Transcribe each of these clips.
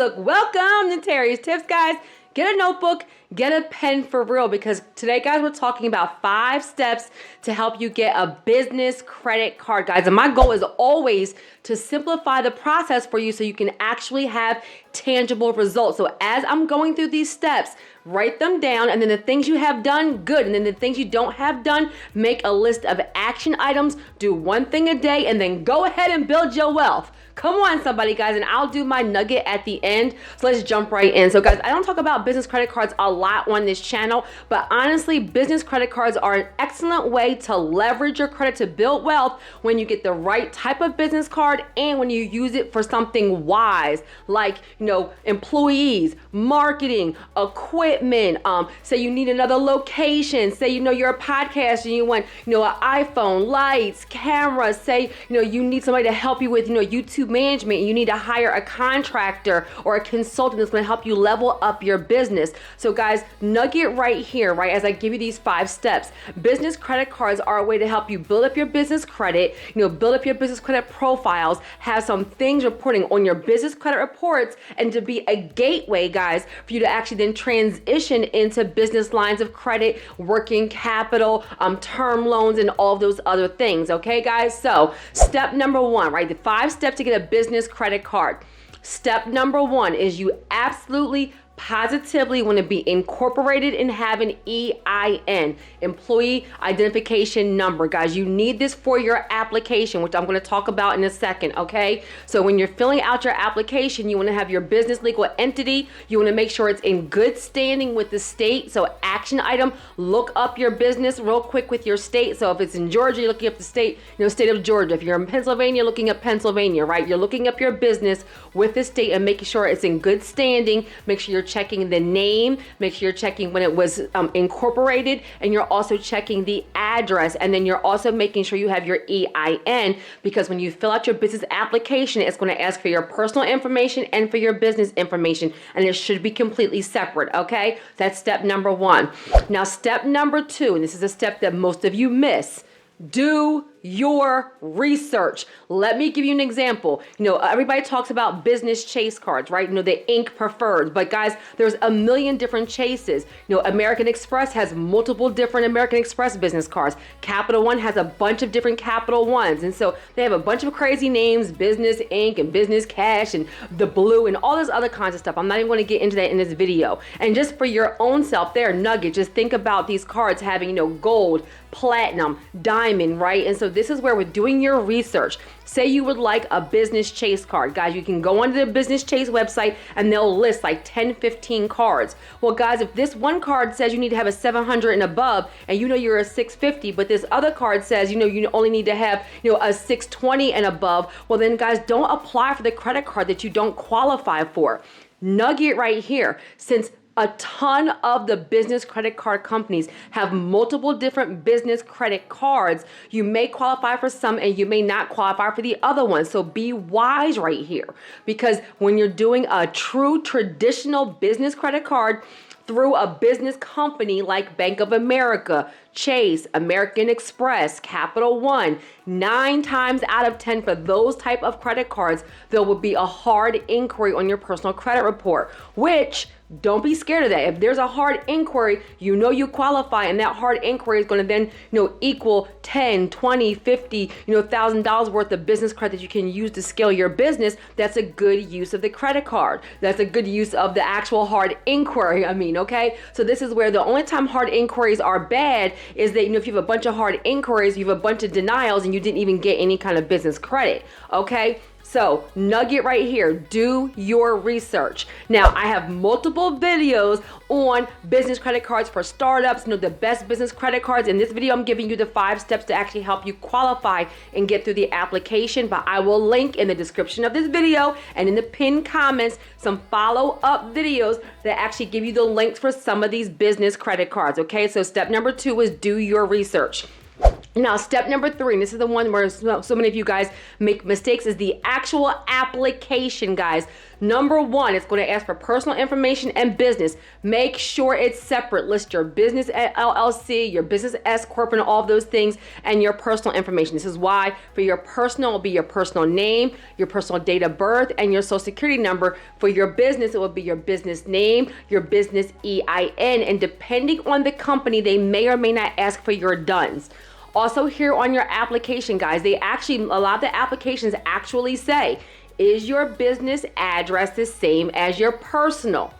look. Welcome to Terry's Tips, guys. Get a notebook, get a pen for real, because today, guys, we're talking about 5 steps to help you get a business credit card, guys. And my goal is always to simplify the process for you so you can actually have tangible results. So as I'm going through these steps, write them down, and then the things you have done, good. And then the things you don't have done, make a list of action items, do one thing a day, and then go ahead and build your wealth. Come on, somebody, guys, and I'll do my nugget at the end. So let's jump right in. So, guys, I don't talk about business credit cards a lot on this channel, but honestly, business credit cards are an excellent way to leverage your credit to build wealth when you get the right type of business card and when you use it for something wise, like, employees, marketing, equipment. Say you need another location. Say, you're a podcaster and you want, an iPhone, lights, cameras. Say, you need somebody to help you with, YouTube management. You need to hire a contractor or a consultant that's going to help you level up your business. So, guys, nugget right here, right, as I give you these 5 steps. Business credit cards are a way to help you build up your business credit, build up your business credit profiles, have some things reporting on your business credit reports, and to be a gateway, guys, for you to actually then transition into business lines of credit, working capital, term loans, and all of those other things. Okay, guys? So step number 1, right? The 5 steps to get a business credit card. Step number 1 is you absolutely positively want to be incorporated and have an EIN, employee identification number. Guys, you need this for your application, which I'm going to talk about in a second, okay? So when you're filling out your application, you want to have your business legal entity. You want to make sure it's in good standing with the state. So action item, look up your business real quick with your state. So if it's in Georgia, you're looking up the state, state of Georgia. If you're in Pennsylvania, looking up Pennsylvania, right? You're looking up your business with the state and making sure it's in good standing. Make sure you're checking the name, make sure you're checking when it was incorporated, and you're also checking the address, and then you're also making sure you have your EIN, because when you fill out your business application, it's going to ask for your personal information and for your business information, and it should be completely separate, okay? That's step number 1. Now, step number 2, and this is a step that most of you miss. Do your research. Let me give you an example. Everybody talks about business chase cards, right? The ink preferred, but guys, there's a million different chases. American Express has multiple different American Express business cards. Capital One has a bunch of different Capital Ones. And so they have a bunch of crazy names, Business Ink and Business Cash and the Blue and all this other kinds of stuff. I'm not even going to get into that in this video. And just for your own self there, nugget, just think about these cards having, gold, platinum, diamond, right? And so this is where we're doing your research. Say you would like a business chase card. Guys, you can go onto the business chase website and they'll list like 10, 15 cards. Well, guys, if this one card says you need to have a 700 and above, and you're a 650, but this other card says, you only need to have, a 620 and above, well then, guys, don't apply for the credit card that you don't qualify for. Nugget right here, since a ton of the business credit card companies have multiple different business credit cards, you may qualify for some and you may not qualify for the other ones. So be wise right here, because when you're doing a true traditional business credit card through a business company like Bank of America, Chase, American Express, Capital One, 9 times out of 10 for those type of credit cards, there will be a hard inquiry on your personal credit report, which don't be scared of that. If there's a hard inquiry, you qualify, and that hard inquiry is going to then, equal 10, 20, 50, $1,000 worth of business credit that you can use to scale your business. That's a good use of the credit card. That's a good use of the actual hard inquiry. Okay? So this is where the only time hard inquiries are bad is that, if you have a bunch of hard inquiries, you have a bunch of denials, and you didn't even get any kind of business credit. Okay? So nugget right here, do your research. Now, I have multiple videos on business credit cards for startups, the best business credit cards. In this video, I'm giving you the 5 steps to actually help you qualify and get through the application, but I will link in the description of this video and in the pinned comments some follow-up videos that actually give you the links for some of these business credit cards, okay? So step number 2 is do your research. Now, step number 3, and this is the one where so many of you guys make mistakes, is the actual application, guys. Number 1, it's going to ask for personal information and business. Make sure it's separate. List your business LLC, your business S corp, and all of those things, and your personal information. This is why for your personal, it will be your personal name, your personal date of birth, and your social security number. For your business, it will be your business name, your business EIN, and depending on the company, they may or may not ask for your DUNS. Also here on your application, guys, a lot of the applications actually say, is your business address the same as your personal?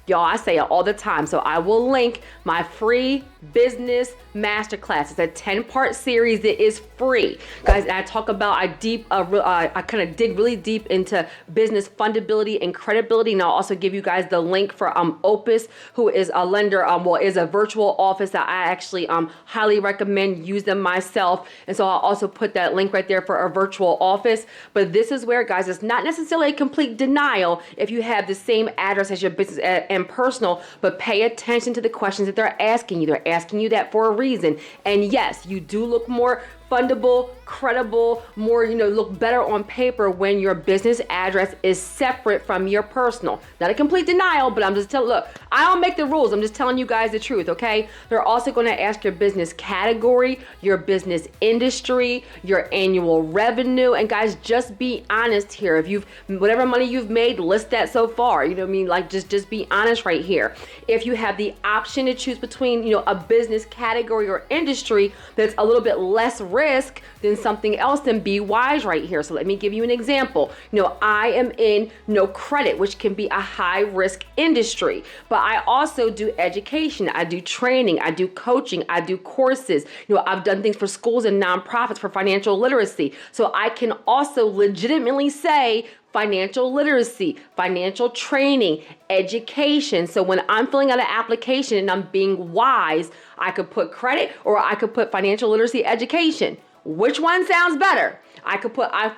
Y'all, I say it all the time, so I will link my free business masterclass. It's a 10-part series that is free, guys. And I talk about I kind of dig really deep into business fundability and credibility, and I'll also give you guys the link for Opus, who is a lender, is a virtual office that I actually highly recommend. Use them myself, and so I'll also put that link right there for a virtual office. But this is where, guys, it's not necessarily a complete denial if you have the same address as your business and personal, but pay attention to the questions that they're asking you. They're asking you that for a reason. And yes, you do look more fundable, credible, more, look better on paper when your business address is separate from your personal. Not a complete denial, but I'm just telling, look, I don't make the rules. I'm just telling you guys the truth, okay? They're also going to ask your business category, your business industry, your annual revenue. And guys, just be honest here. If whatever money you've made, list that so far. You know what I mean? Like, just be honest right here. If you have the option to choose between, a business category or industry that's a little bit less risk than something else, then be wise right here. So let me give you an example. I am in no credit, which can be a high risk industry, but I also do education. I do training. I do coaching. I do courses. I've done things for schools and nonprofits for financial literacy. So I can also legitimately say financial literacy, financial training, education. So when I'm filling out an application and I'm being wise, I could put credit or I could put financial literacy education. Which one sounds better? I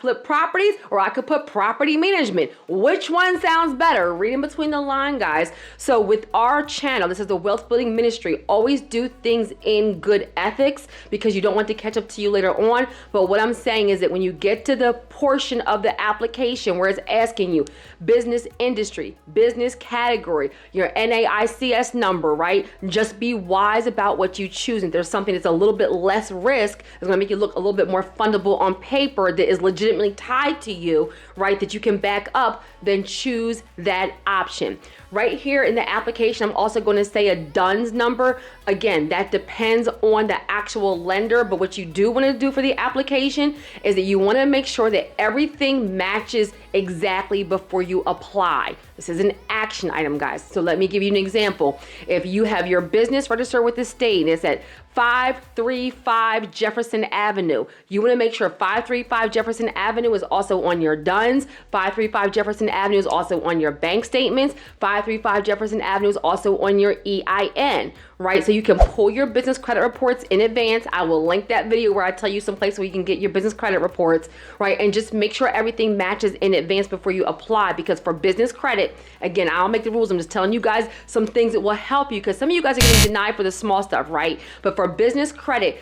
flip properties or I could put property management. Which one sounds better? Reading between the line, guys. So with our channel, this is the Wealth Building Ministry. Always do things in good ethics because you don't want to catch up to you later on. But what I'm saying is that when you get to the portion of the application where it's asking you business industry, business category, your NAICS number, right? Just be wise about what you choose. And there's something that's a little bit less risk, it's going to make you look a little bit more fundable on paper that is legitimately tied to you, right, that you can back up, then choose that option. Right here in the application, I'm also going to say a DUNS number. Again, that depends on the actual lender, but what you do want to do for the application is that you want to make sure that everything matches exactly before you apply. This is an action item, guys. So let me give you an example. If you have your business registered with the state and it's at 535 Jefferson Avenue, you want to make sure 535 Jefferson Avenue is also on your DUNS. 535 Jefferson Avenue is also on your bank statements. 535 Jefferson Avenue is also on your EIN, right? So you can pull your business credit reports in advance. I will link that video where I tell you some place where you can get your business credit reports, right? And just make sure everything matches in advance before you apply, because for business credit, again, I don't make the rules. I'm just telling you guys some things that will help you, because some of you guys are getting denied for the small stuff, right? But for business credit,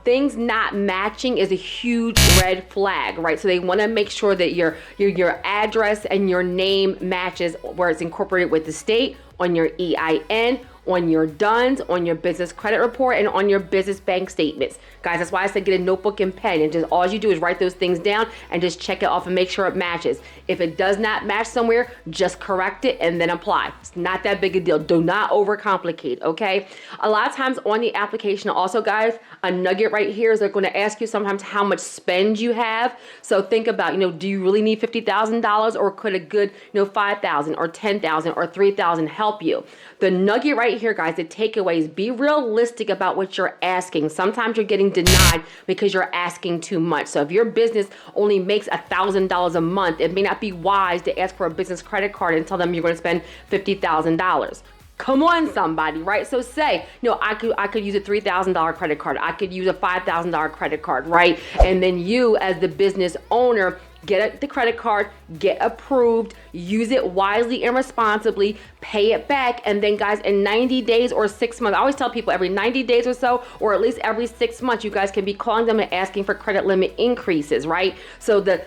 things not matching is a huge red flag, right? So they want to make sure that your address and your name matches where it's incorporated with the state, on your EIN, on your DUNS, on your business credit report, and on your business bank statements. Guys, that's why I said get a notebook and pen, and just all you do is write those things down and just check it off and make sure it matches. If it does not match somewhere, just correct it and then apply. It's not that big a deal. Do not overcomplicate, okay? A lot of times on the application also, guys, a nugget right here is they're going to ask you sometimes how much spend you have. So think about, do you really need $50,000, or could a good, $5,000 or $10,000 or $3,000 help you? The nugget right here, guys, the takeaway is be realistic about what you're asking. Sometimes you're getting denied because you're asking too much. So if your business only makes $1,000 a month, it may not be wise to ask for a business credit card and tell them you're going to spend $50,000. Come on, somebody, right? So say, I could use a $3,000 credit card. I could use a $5,000 credit card, right? And then you, as the business owner, get the credit card, get approved, use it wisely and responsibly, pay it back, and then guys, in 90 days or 6 months, I always tell people every 90 days or so, or at least every 6 months, you guys can be calling them and asking for credit limit increases, right? So the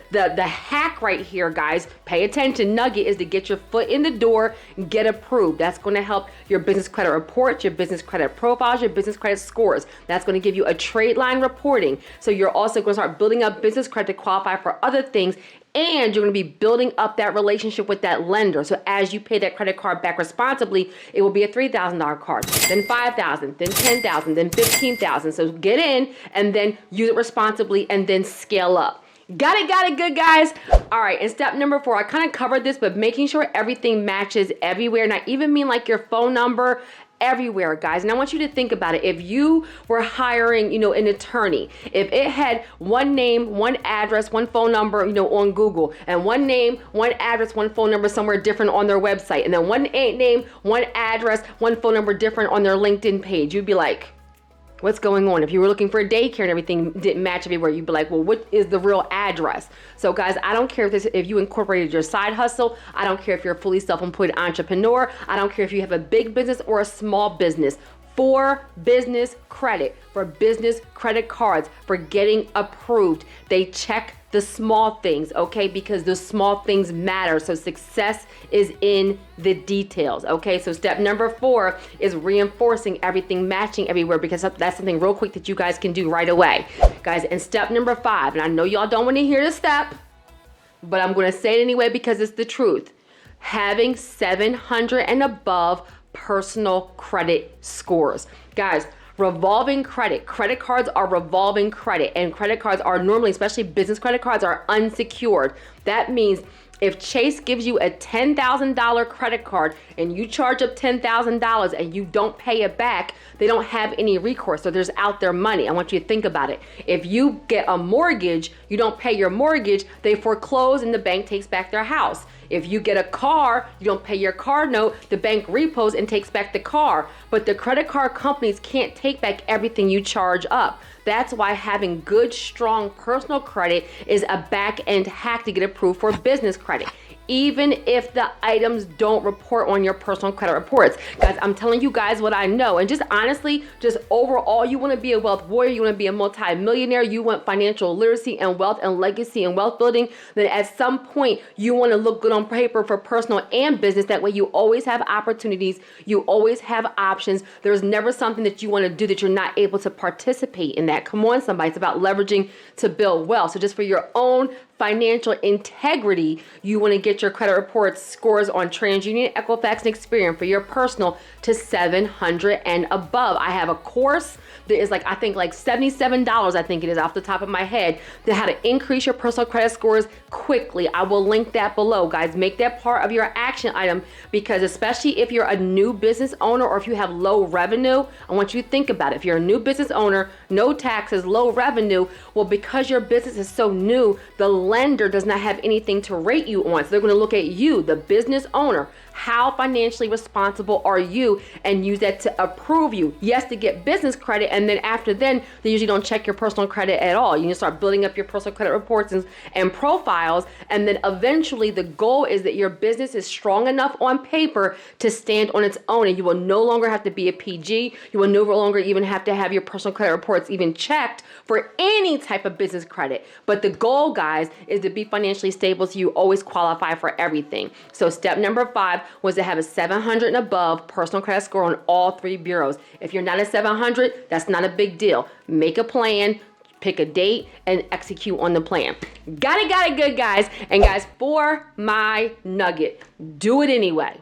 hack right here, guys, pay attention, nugget, is to get your foot in the door, get approved. That's going to help your business credit reports, your business credit profiles, your business credit scores. That's going to give you a trade line reporting. So you're also going to start building up business credit to qualify for other things, and you're going to be building up that relationship with that lender. So as you pay that credit card back responsibly, it will be a $3,000 card, then $5,000, then $10,000, then $15,000. So get in and then use it responsibly and then scale up. Got it, good guys. All right, and step number 4, I kind of covered this, but making sure everything matches everywhere. And I even mean like your phone number, everywhere, guys. And I want you to think about it. If you were hiring, an attorney, if it had one name, one address, one phone number, on Google, and one name, one address, one phone number somewhere different on their website, and then one name, one address, one phone number different on their LinkedIn page, you'd be like, what's going on? If you were looking for a daycare and everything didn't match everywhere, you'd be like, well, what is the real address? So guys, I don't care if you incorporated your side hustle. I don't care if you're a fully self-employed entrepreneur. I don't care if you have a big business or a small business. For business credit, for business credit cards, for getting approved, they check the small things, okay? Because the small things matter. So success is in the details, okay? So step number 4 is reinforcing everything, matching everywhere, because that's something real quick that you guys can do right away. Guys, and step number 5, and I know y'all don't want to hear the step, but I'm going to say it anyway because it's the truth. Having 700 and above personal credit scores. Guys, revolving credit cards are revolving credit, and credit cards are normally, especially business credit cards, are unsecured. That means if Chase gives you a $10,000 credit card and you charge up $10,000 and you don't pay it back, they don't have any recourse. So there's out their money. I want you to think about it. If you get a mortgage, you don't pay your mortgage, they foreclose and the bank takes back their house. If you get a car, you don't pay your car note, the bank repos and takes back the car. But the credit card companies can't take back everything you charge up. That's why having good, strong personal credit is a back-end hack to get approved for business credit, even if the items don't report on your personal credit reports. Guys, I'm telling you guys what I know. And just honestly, just overall, you want to be a wealth warrior, you want to be a multi-millionaire, you want financial literacy and wealth and legacy and wealth building, then at some point you want to look good on paper for personal and business. That way you always have opportunities, you always have options. There's never something that you want to do that you're not able to participate in that. Come on, somebody. It's about leveraging to build wealth. So just for your own financial integrity, you want to get your credit reports scores on TransUnion, Equifax, and Experian for your personal to 700 and above. I have a course that is I think $77, I think it is off the top of my head, to how to increase your personal credit scores quickly. I will link that below, guys. Make that part of your action item, because especially if you're a new business owner or if you have low revenue, I want you to think about it. If you're a new business owner, no taxes, low revenue, well, because your business is so new, the lender does not have anything to rate you on. So they're going to look at you, the business owner. How financially responsible are you? And use that to approve you. Yes, to get business credit, and then after then, they usually don't check your personal credit at all. You can start building up your personal credit reports and profiles, and then eventually the goal is that your business is strong enough on paper to stand on its own, and you will no longer have to be a PG. You will no longer even have to have your personal credit reports even checked for any type of business credit. But the goal, guys, is to be financially stable so you always qualify for everything. So step number 5 was to have a 700 and above personal credit score on all 3 bureaus. If you're not at 700, that's not a big deal. Make a plan, pick a date, and execute on the plan. Got it, good guys. And guys, for my nugget, do it anyway.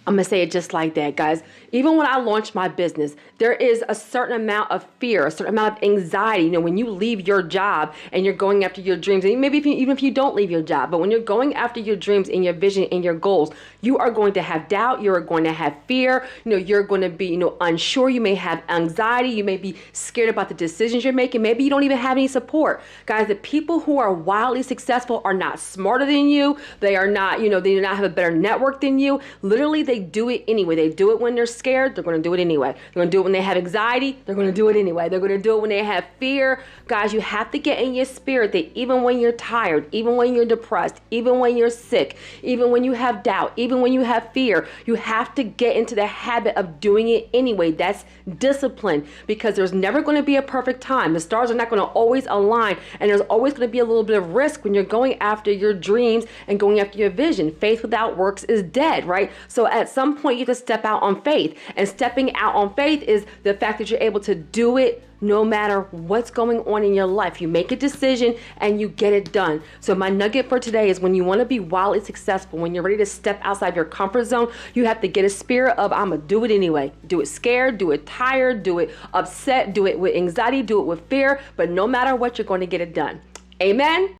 I'm going to say it just like that, guys. Even when I launched my business, there is a certain amount of fear, a certain amount of anxiety. When you leave your job and you're going after your dreams, and maybe even if you don't leave your job, but when you're going after your dreams and your vision and your goals, you are going to have doubt. You're going to have fear. You're going to be, unsure. You may have anxiety. You may be scared about the decisions you're making. Maybe you don't even have any support. Guys, the people who are wildly successful are not smarter than you. They are not, they do not have a better network than you. Literally, they do it anyway. They do it when they're scared. They're going to do it anyway. They're going to do it when they have anxiety. They're going to do it anyway. They're going to do it when they have fear. Guys, you have to get in your spirit that even when you're tired, even when you're depressed, even when you're sick, even when you have doubt, even when you have fear, you have to get into the habit of doing it anyway. That's discipline, because there's never going to be a perfect time. The stars are not going to always align, and there's always going to be a little bit of risk when you're going after your dreams and going after your vision. Faith without works is dead, right? So at some point you have to step out on faith, and stepping out on faith is the fact that you're able to do it no matter what's going on in your life. You make a decision and you get it done. So my nugget for today is, when you want to be wildly successful, when you're ready to step outside your comfort zone, you have to get a spirit of, I'm gonna do it anyway. Do it scared, do it tired, do it upset, do it with anxiety, do it with fear, but no matter what, you're going to get it done. Amen.